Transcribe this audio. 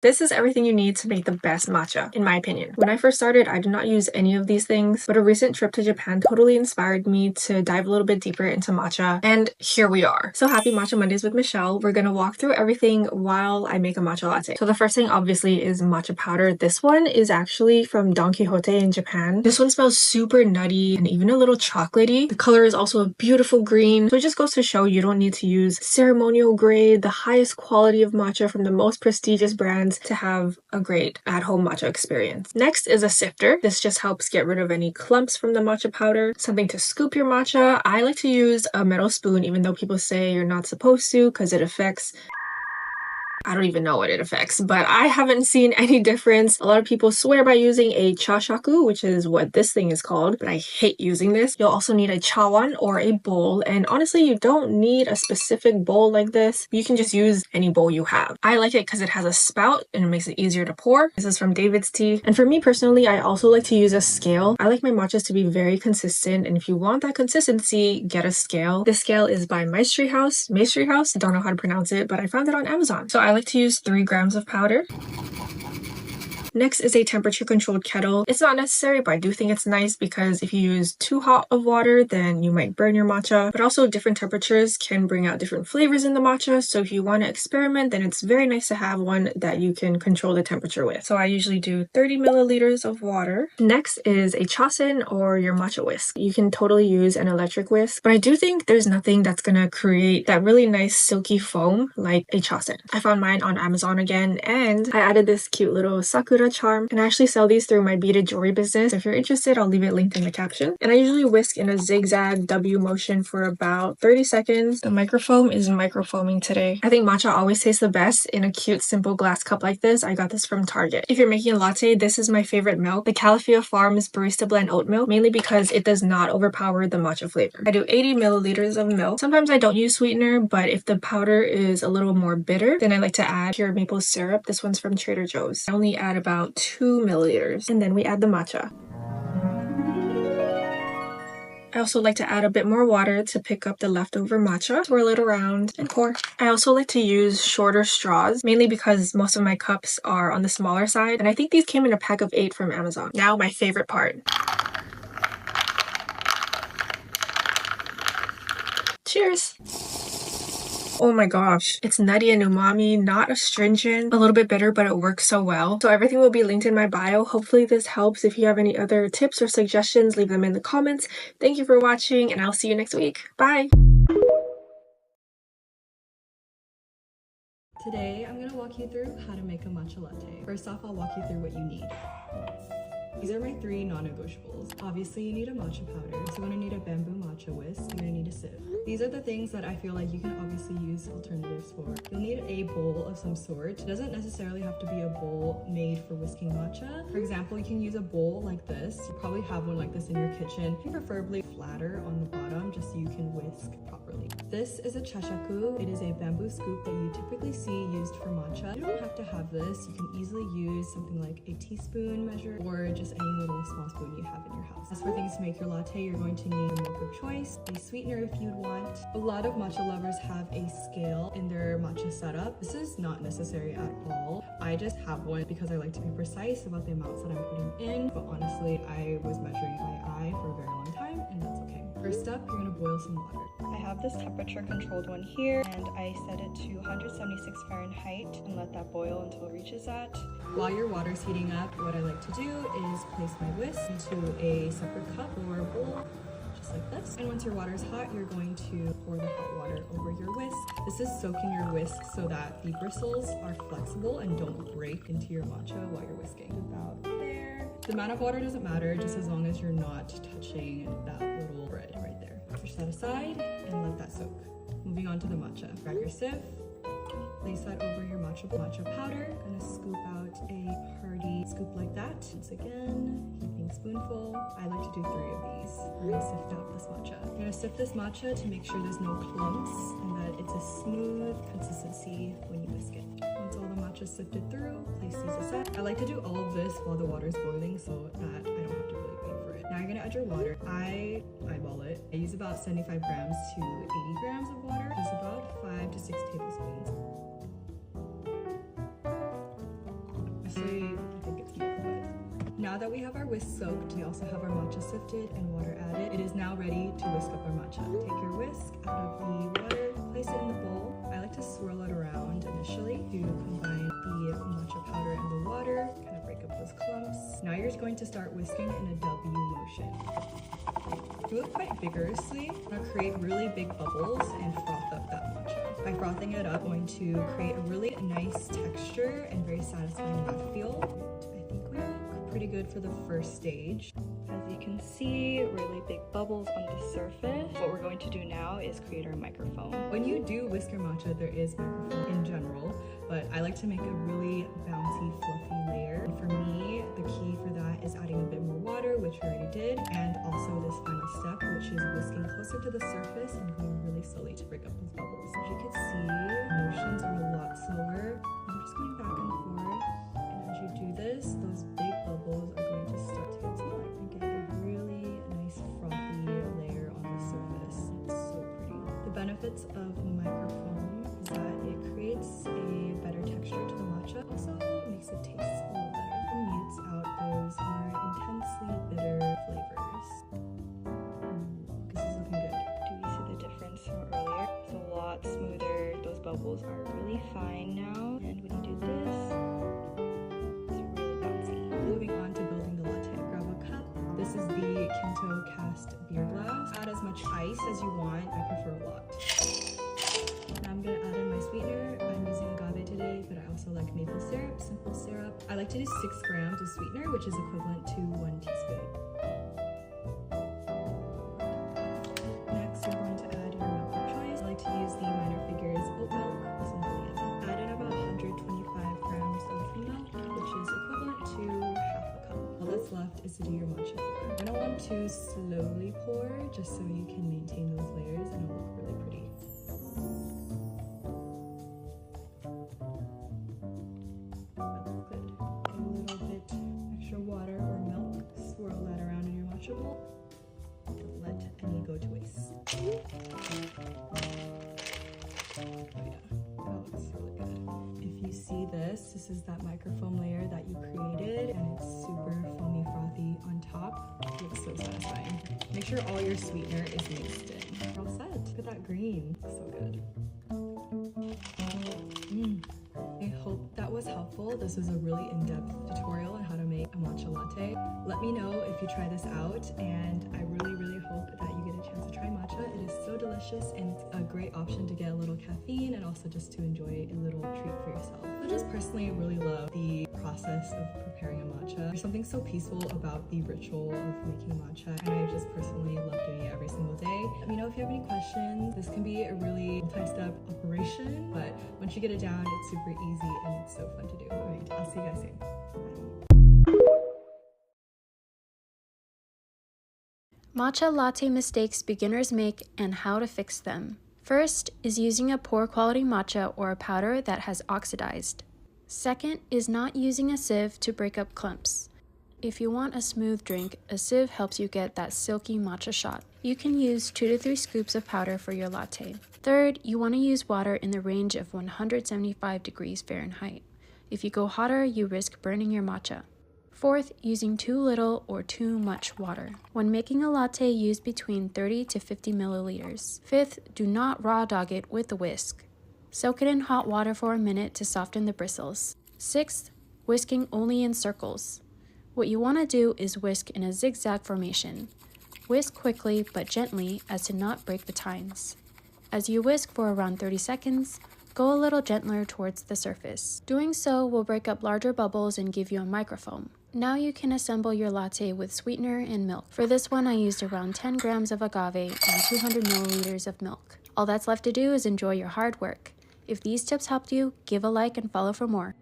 This is everything you need to make the best matcha, in my opinion. When I first started, I did not use any of these things, but a recent trip to Japan totally inspired me to dive a little bit deeper into matcha, and here we are. So happy Matcha Mondays with Michelle. We're gonna walk through everything while I make a matcha latte. So the first thing obviously is matcha powder. This one is actually from Don Quixote in Japan. This one smells super nutty and even a little chocolatey. The color is also a beautiful green, so it just goes to show you don't need to use ceremonial grade, the highest quality of matcha from the most prestigious brands to have a great at-home matcha experience. Next is a sifter. This just helps get rid of any clumps from the matcha powder. Something to scoop your matcha. I like to use a metal spoon, even though people say you're not supposed to because it affects I don't even know what it affects, but I haven't seen any difference. A lot of people swear by using a chashaku, which is what this thing is called, but I hate using this. You'll also need a chawan or a bowl, and honestly, you don't need a specific bowl like this. You can just use any bowl you have. I like it because it has a spout and it makes it easier to pour. This is from David's Tea. And for me personally, I also like to use a scale. I like my matchas to be very consistent, and if you want that consistency, get a scale. This scale is by Maestri House. Don't know how to pronounce it, but I found it on Amazon. So I like to use 3 grams of powder. Next is a temperature controlled kettle. It's not necessary, but I do think it's nice because if you use too hot of water, then you might burn your matcha. But also different temperatures can bring out different flavors in the matcha. So if you want to experiment, then it's very nice to have one that you can control the temperature with. So I usually do 30 milliliters of water. Next is a chasen or your matcha whisk. You can totally use an electric whisk, but I do think there's nothing that's gonna create that really nice silky foam like a chasen. I found mine on Amazon again, and I added this cute little sakura charm, and I actually sell these through my beaded jewelry business. If you're interested, I'll leave it linked in the caption. And I usually whisk in a zigzag W motion for about 30 seconds. The microfoam is microfoaming today. I think matcha always tastes the best in a cute simple glass cup like this. I got this from Target. If you're making a latte, this is my favorite milk, the Califia Farms Barista Blend Oat Milk, mainly because it does not overpower the matcha flavor. I do 80 milliliters of milk. Sometimes I don't use sweetener, but if the powder is a little more bitter, then I like to add pure maple syrup. This one's from Trader Joe's. I only add about 2 milliliters, and then we add the matcha. I also like to add a bit more water to pick up the leftover matcha, swirl it around, and pour. I also like to use shorter straws, mainly because most of my cups are on the smaller side, and I think these came in a pack of 8 from Amazon. Now my favorite part. Cheers! Oh my gosh, it's nutty and umami, not astringent, a little bit bitter, but it works so well. So everything will be linked in my bio. Hopefully this helps. If you have any other tips or suggestions, leave them in the comments. Thank you for watching, and I'll see you next week. Bye! Today, I'm going to walk you through how to make a matcha latte. First off, I'll walk you through what you need. These are my 3 non-negotiables. Obviously, you need a matcha powder, so you're going to need a bamboo matcha whisk. You're going to need a sieve. These are the things that I feel like you can obviously use alternatives for. You'll need a bowl of some sort. It doesn't necessarily have to be a bowl made for whisking matcha. For example, you can use a bowl like this. You probably have one like this in your kitchen. Preferably flatter on the bottom, just so you can whisk properly. This is a chashaku. It is a bamboo scoop that you typically see used for matcha. You don't have to have this. You can easily use something like a teaspoon measure or just any little small spoon you have in your house. As for things to make your latte, you're going to need a milk of choice, a sweetener if you'd want. A lot of matcha lovers have a scale in their matcha setup. This is not necessary at all. I just have one because I like to be precise about the amounts that I'm putting in, but honestly, I was measuring by eye for a very long time, and that's okay. First up, you're gonna boil some water. I have this temperature controlled one here, and I set it to 176 Fahrenheit and let that boil until it reaches that. While your water's heating up, what I like to do is place my whisk into a separate cup or bowl, just like this. And once your water's hot, you're going to pour the hot water over your whisk. This is soaking your whisk so that the bristles are flexible and don't break into your matcha while you're whisking. About there. The amount of water doesn't matter, just as long as you're not touching that little bread right there. Push that aside and let that soak. Moving on to the matcha. Grab your sieve, place that over your matcha powder. Gonna scoop out a hearty scoop like that. Once again, heaping spoonful. I like to do 3 of these. We're gonna sift out this matcha. You're gonna sift this matcha to make sure there's no clumps and that it's a smooth consistency when you whisk it. Once all the matcha's sifted through, place these aside. I like to do all of this while the water's boiling so that I don't have to really wait for it. Now you're gonna add your water. I eyeball it. I use about 75 grams to 80 grams of water. It's about 5 to 6 tablespoons. Honestly, I think it's more, but now that we have our whisk soaked, we also have our matcha sifted and water added. It is now ready to whisk up our matcha. Take your whisk out of the water, place it in the bowl. I like to swirl it around initially to combine the matcha powder and the water, kind of break up those clumps. Now you're going to start whisking in a W motion. Do it quite vigorously. I'm going to create really big bubbles and froth up that matcha. By frothing it up, I'm going to create a really nice texture and very satisfying mouthfeel. I think we look pretty good for the first stage. As you can see, really big bubbles on the surface. What we're going to do now is create our microfoam. When you do whisk your matcha, there is microfoam in general, but I like to make a really bouncy, fluffy layer. And for me, the key for that is adding a bit more water, which we already did, and also this final step, which is whisking closer to the surface and going really slowly to break up those bubbles. As you can see, motions are a lot slower. I'm just going back and forth, and as you do this, those big bubbles are going to start to get smaller and get a really nice frothy layer on the surface. It's so pretty. The benefits of microfoam is that it creates a better texture to the matcha. Also makes it taste a little better. It mutes out those more intensely bitter flavors. This is looking good. Do we see the difference from earlier? It's a lot smoother. Those bubbles are really fine now. And when you do this, it's really bouncy. Moving on to building the latte. Grab a cup. This is the Kinto cast beer glass. Add as much ice as you want. I prefer a lot. Now I'm gonna add in my sweetener. I'm using agave today, but I also like maple syrup, simple syrup. I like to do 6 grams of sweetener, which is equivalent to 1 teaspoon. Next, you're going to add your milk of choice. I like to use the Minor Figures oat milk. Add in about 125 grams of milk, which is equivalent to half a cup. All that's left is to do your matcha pour. You're gonna want to slowly pour, just so you can maintain those layers and it'll look really pretty. That looks good. A little bit extra water or milk. Swirl that around in your matcha bowl. Don't let any go to waste. Oh yeah, that looks really good. If you see this is that microfoam layer that you created, and it's super foamy frothy on top. It looks so satisfying. Make sure all your sweetener is mixed in. You're all set. Look at that green. Looks so good. I hope that was helpful. This is a really in-depth tutorial on how to make a matcha latte. Let me know if you try this out, and I really hope that you get a chance to try matcha. It is so delicious and it's a great option to get a little caffeine and also just to enjoy a little treat for yourself. I just personally really love the process of preparing a matcha. There's something so peaceful about the ritual of making matcha, and I just personally love doing it every single day. Let me know if you have any questions. This can be a really multi-step operation, but once you get it down, it's super easy and it's so fun to do. All right, I'll see you guys soon. Matcha latte mistakes beginners make and how to fix them. First is using a poor quality matcha or a powder that has oxidized. Second is not using a sieve to break up clumps. If you want a smooth drink, a sieve helps you get that silky matcha shot. You can use 2 to 3 scoops of powder for your latte. Third, you want to use water in the range of 175 degrees Fahrenheit. If you go hotter, you risk burning your matcha. Fourth, using too little or too much water. When making a latte, use between 30 to 50 milliliters. Fifth, do not raw dog it with a whisk. Soak it in hot water for a minute to soften the bristles. Sixth, whisking only in circles. What you want to do is whisk in a zigzag formation. Whisk quickly but gently as to not break the tines. As you whisk for around 30 seconds, go a little gentler towards the surface. Doing so will break up larger bubbles and give you a microfoam. Now you can assemble your latte with sweetener and milk. For this one, I used around 10 grams of agave and 200 milliliters of milk. All that's left to do is enjoy your hard work. If these tips helped you, give a like and follow for more.